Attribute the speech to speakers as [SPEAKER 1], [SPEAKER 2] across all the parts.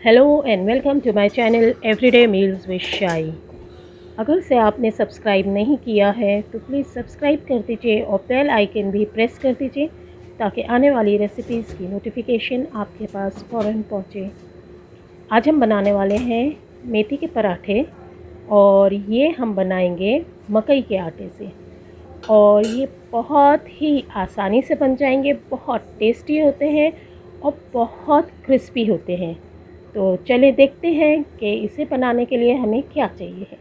[SPEAKER 1] Hello and welcome to my channel everyday meals with Shai. अगर से आपने subscribe नहीं किया है तो प्लीज़ सब्सक्राइब कर दीजिए और बेल आइकन भी प्रेस कर दीजिए ताकि आने वाली रेसिपीज़ की नोटिफिकेशन आपके पास फ़ौरन पहुंचे। आज हम बनाने वाले हैं मेथी के पराठे और ये हम बनाएंगे मकई के आटे से। और ये बहुत ही आसानी से बन जाएंगे, बहुत टेस्टी होते हैं और बहुत क्रिस्पी होते हैं। तो चलिए देखते हैं कि इसे बनाने के लिए हमें क्या चाहिए है।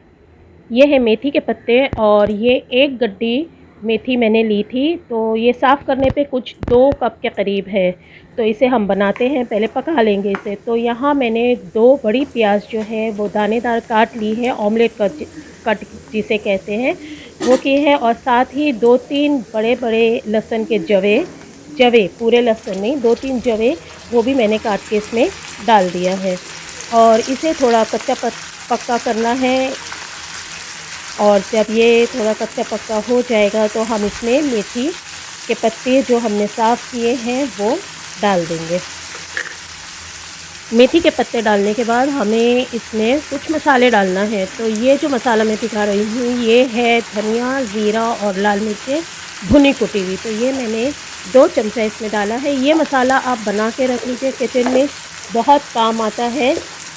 [SPEAKER 1] ये है मेथी के पत्ते और ये एक गड्डी मेथी मैंने ली थी, तो ये साफ़ करने पे कुछ 2 कप के करीब है। तो इसे हम बनाते हैं, पहले पका लेंगे इसे। तो यहाँ मैंने 2 बड़ी प्याज जो है वो दानेदार काट ली है, ऑमलेट कट जिसे कहते हैं वो की है। और साथ ही 2-3 बड़े बड़े लहसुन के जवे जवे पूरे लहसुन नहीं, 2-3 जवे वो भी मैंने काट के इसमें डाल दिया है। और इसे थोड़ा कच्चा पक्का करना है। और जब ये थोड़ा कच्चा पक्का हो जाएगा तो हम इसमें मेथी के पत्ते जो हमने साफ़ किए हैं वो डाल देंगे। मेथी के पत्ते डालने के बाद हमें इसमें कुछ मसाले डालना है। तो ये जो मसाला मैं दिखा रही हूँ ये है धनिया, ज़ीरा और लाल मिर्चें भुनी कुटी हुई। तो ये मैंने 2 चमचा इसमें डाला है। ये मसाला आप बना के रख लीजिए, किचन में बहुत काम आता है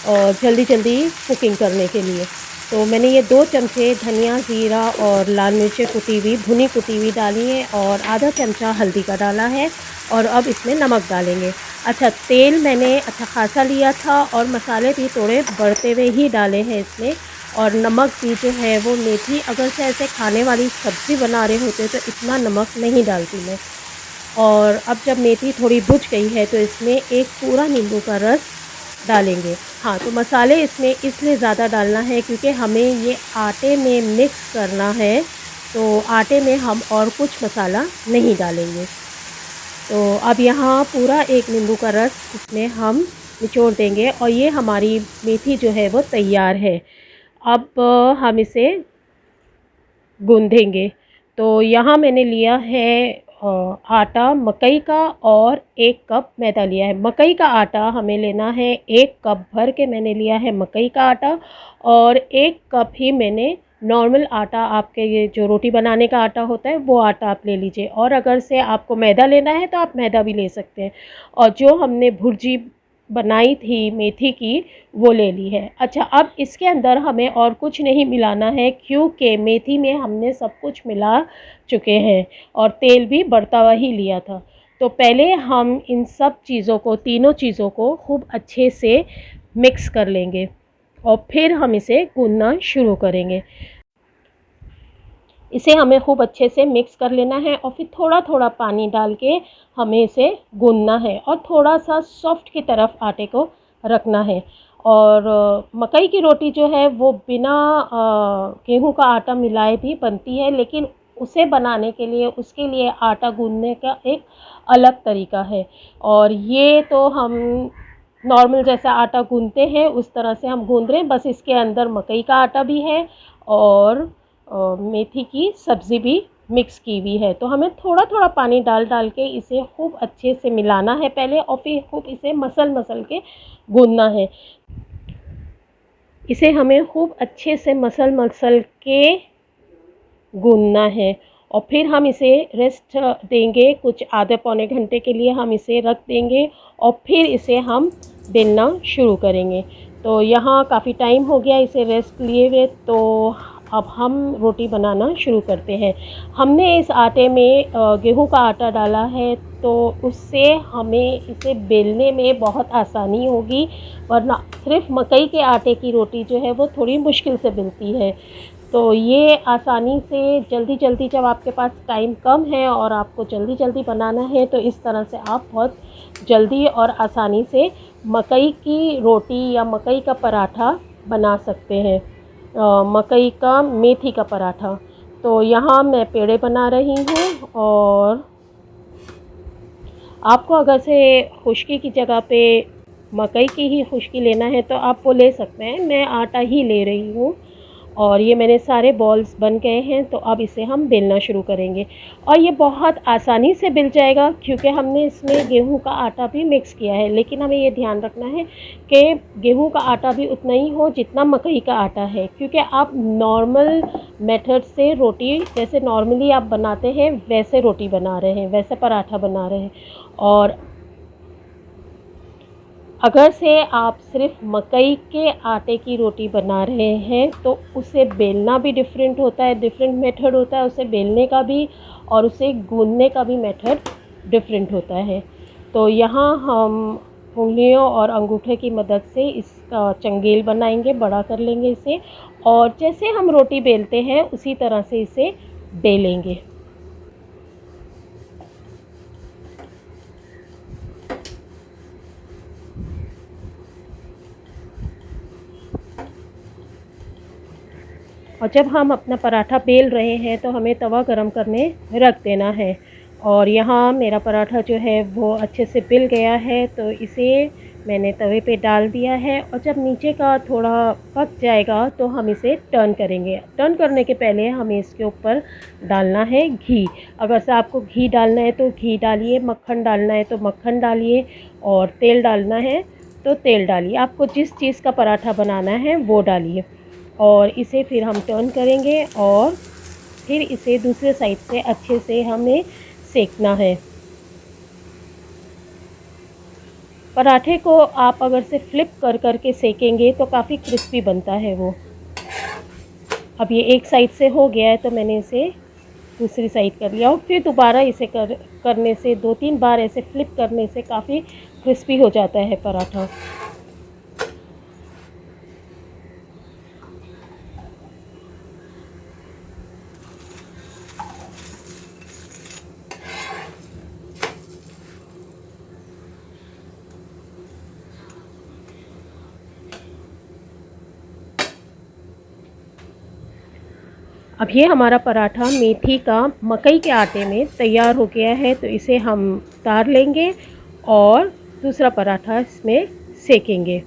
[SPEAKER 1] और जल्दी जल्दी कुकिंग करने के लिए। तो मैंने ये 2 चमचे धनिया, ज़ीरा और लाल मिर्चें भुनी कुटी हुई डाली है और आधा चमचा हल्दी का डाला है। और अब इसमें नमक डालेंगे। अच्छा, तेल मैंने अच्छा खासा लिया था और मसाले भी थोड़े बढ़ते हुए ही डाले हैं इसमें। और नमक भी जो है वो मेथी अगर से ऐसे खाने वाली सब्ज़ी बना रहे होते तो इतना नमक नहीं डालती मैं। और अब जब मेथी थोड़ी भुज गई है तो इसमें एक पूरा नींबू का रस डालेंगे। हाँ, तो मसाले इसमें इसलिए ज़्यादा डालना है क्योंकि हमें ये आटे में मिक्स करना है। तो आटे में हम और कुछ मसाला नहीं डालेंगे। तो अब यहाँ पूरा एक नींबू का रस इसमें हम निचोड़ देंगे और ये हमारी मेथी जो है वो तैयार है। अब हम इसे गूँधेंगे। तो यहाँ मैंने लिया है आटा मकई का और 1 कप मैदा लिया है। मकई का आटा हमें लेना है, 1 कप भर के मैंने लिया है मकई का आटा। और 1 कप ही मैंने नॉर्मल आटा, आपके ये जो रोटी बनाने का आटा होता है वो आटा आप ले लीजिए। और अगर से आपको मैदा लेना है तो आप मैदा भी ले सकते हैं। और जो हमने भुर्जी बनाई थी मेथी की वो ले ली है। अच्छा, अब इसके अंदर हमें और कुछ नहीं मिलाना है क्योंकि मेथी में हमने सब कुछ मिला चुके हैं और तेल भी बढ़ता हुआ ही लिया था। तो पहले हम इन सब चीज़ों को, तीनों चीज़ों को खूब अच्छे से मिक्स कर लेंगे और फिर हम इसे गूँथना शुरू करेंगे। इसे हमें खूब अच्छे से मिक्स कर लेना है और फिर थोड़ा थोड़ा पानी डाल के हमें इसे गूँथना है और थोड़ा सा सॉफ्ट की तरफ आटे को रखना है। और मकई की रोटी जो है वो बिना गेहूं का आटा मिलाए भी बनती है, लेकिन उसे बनाने के लिए उसके लिए आटा गूँथने का एक अलग तरीका है। और ये तो हम नॉर्मल जैसा आटा गूँथते हैं उस तरह से हम गूँथ रहे हैं, बस इसके अंदर मकई का आटा भी है और मेथी की सब्ज़ी भी मिक्स की हुई है। तो हमें थोड़ा थोड़ा पानी डाल डाल के इसे खूब अच्छे से मिलाना है पहले और फिर खूब इसे मसल के गूँथना है। इसे हमें खूब अच्छे से मसल के गूँथना है और फिर हम इसे रेस्ट देंगे, कुछ आधे पौने घंटे के लिए हम इसे रख देंगे और फिर इसे हम बेलना शुरू करेंगे। तो यहाँ काफ़ी टाइम हो गया इसे रेस्ट लिए हुए, तो अब हम रोटी बनाना शुरू करते हैं। हमने इस आटे में गेहूं का आटा डाला है तो उससे हमें इसे बेलने में बहुत आसानी होगी, वरना सिर्फ मकई के आटे की रोटी जो है वो थोड़ी मुश्किल से मिलती है। तो ये आसानी से जल्दी जल्दी, जब आपके पास टाइम कम है और आपको जल्दी जल्दी बनाना है तो इस तरह से आप बहुत जल्दी और आसानी से मकई की रोटी या मकई का पराठा बना सकते हैं। मकई का मेथी का पराठा। तो यहाँ मैं पेड़े बना रही हूँ और आपको अगर से खुश्की की जगह पे मकई की ही खुश्की लेना है तो आप वो ले सकते हैं। मैं आटा ही ले रही हूँ और ये मेरे सारे बॉल्स बन गए हैं, तो अब इसे हम बेलना शुरू करेंगे। और ये बहुत आसानी से बिल जाएगा क्योंकि हमने इसमें गेहूं का आटा भी मिक्स किया है। लेकिन हमें ये ध्यान रखना है कि गेहूं का आटा भी उतना ही हो जितना मकई का आटा है, क्योंकि आप नॉर्मल मेथड से रोटी जैसे नॉर्मली आप बनाते हैं वैसे रोटी बना रहे हैं, वैसे पराठा बना रहे हैं। और अगर से आप सिर्फ मकई के आटे की रोटी बना रहे हैं तो उसे बेलना भी डिफरेंट होता है, डिफरेंट मेथड होता है उसे बेलने का भी, और उसे गूंदने का भी मेथड डिफरेंट होता है। तो यहाँ हम उंगलियों और अंगूठे की मदद से इसका चंगेल बनाएंगे, बड़ा कर लेंगे इसे, और जैसे हम रोटी बेलते हैं उसी तरह से इसे बेलेंगे। और जब हम अपना पराठा बेल रहे हैं तो हमें तवा गरम करने रख देना है। और यहाँ मेरा पराठा जो है वो अच्छे से बिल गया है, तो इसे मैंने तवे पे डाल दिया है। और जब नीचे का थोड़ा पक जाएगा तो हम इसे टर्न करेंगे। टर्न करने के पहले हमें इसके ऊपर डालना है घी। अगर से आपको घी डालना है तो घी डालिए, मक्खन डालना है तो मक्खन डालिए, और तेल डालना है तो तेल डालिए। आपको जिस चीज़ का पराठा बनाना है वो डालिए। और इसे फिर हम टर्न करेंगे और फिर इसे दूसरे साइड से अच्छे से हमें सेकना है। पराठे को आप अगर से फ्लिप कर कर के सेकेंगे तो काफ़ी क्रिस्पी बनता है वो। अब ये एक साइड से हो गया है तो मैंने इसे दूसरी साइड कर लिया, और फिर दोबारा इसे करने से 2-3 बार ऐसे फ्लिप करने से काफ़ी क्रिस्पी हो जाता है पराठा। अब ये हमारा पराठा मेथी का मकई के आटे में तैयार हो गया है, तो इसे हम उतार लेंगे और दूसरा पराठा इसमें सेकेंगे।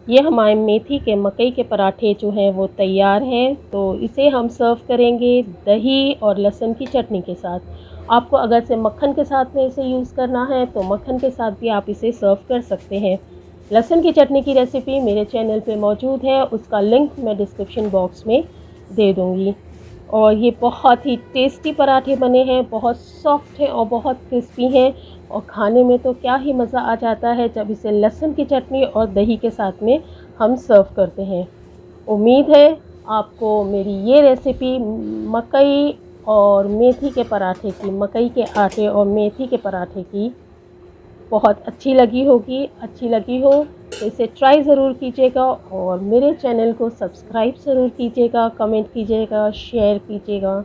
[SPEAKER 1] ये हमारे मेथी के मकई के पराठे जो हैं वो तैयार हैं। तो इसे हम सर्व करेंगे दही और लहसुन की चटनी के साथ। आपको अगर से मक्खन के साथ में इसे यूज़ करना है तो मक्खन के साथ भी आप इसे सर्व कर सकते हैं। लहसुन की चटनी की रेसिपी मेरे चैनल पे मौजूद है, उसका लिंक मैं डिस्क्रिप्शन बॉक्स में दे दूँगी। और ये बहुत ही टेस्टी पराठे बने हैं, बहुत सॉफ्ट हैं और बहुत क्रिस्पी हैं, और खाने में तो क्या ही मज़ा आ जाता है जब इसे लहसुन की चटनी और दही के साथ में हम सर्व करते हैं। उम्मीद है आपको मेरी ये रेसिपी मकई और मेथी के पराठे की, मकई के आटे और मेथी के पराठे की बहुत अच्छी लगी होगी। अच्छी लगी हो तो इसे ट्राई ज़रूर कीजिएगा, और मेरे चैनल को सब्सक्राइब ज़रूर कीजिएगा, कमेंट कीजिएगा, शेयर कीजिएगा।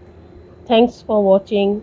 [SPEAKER 1] Thanks for watching.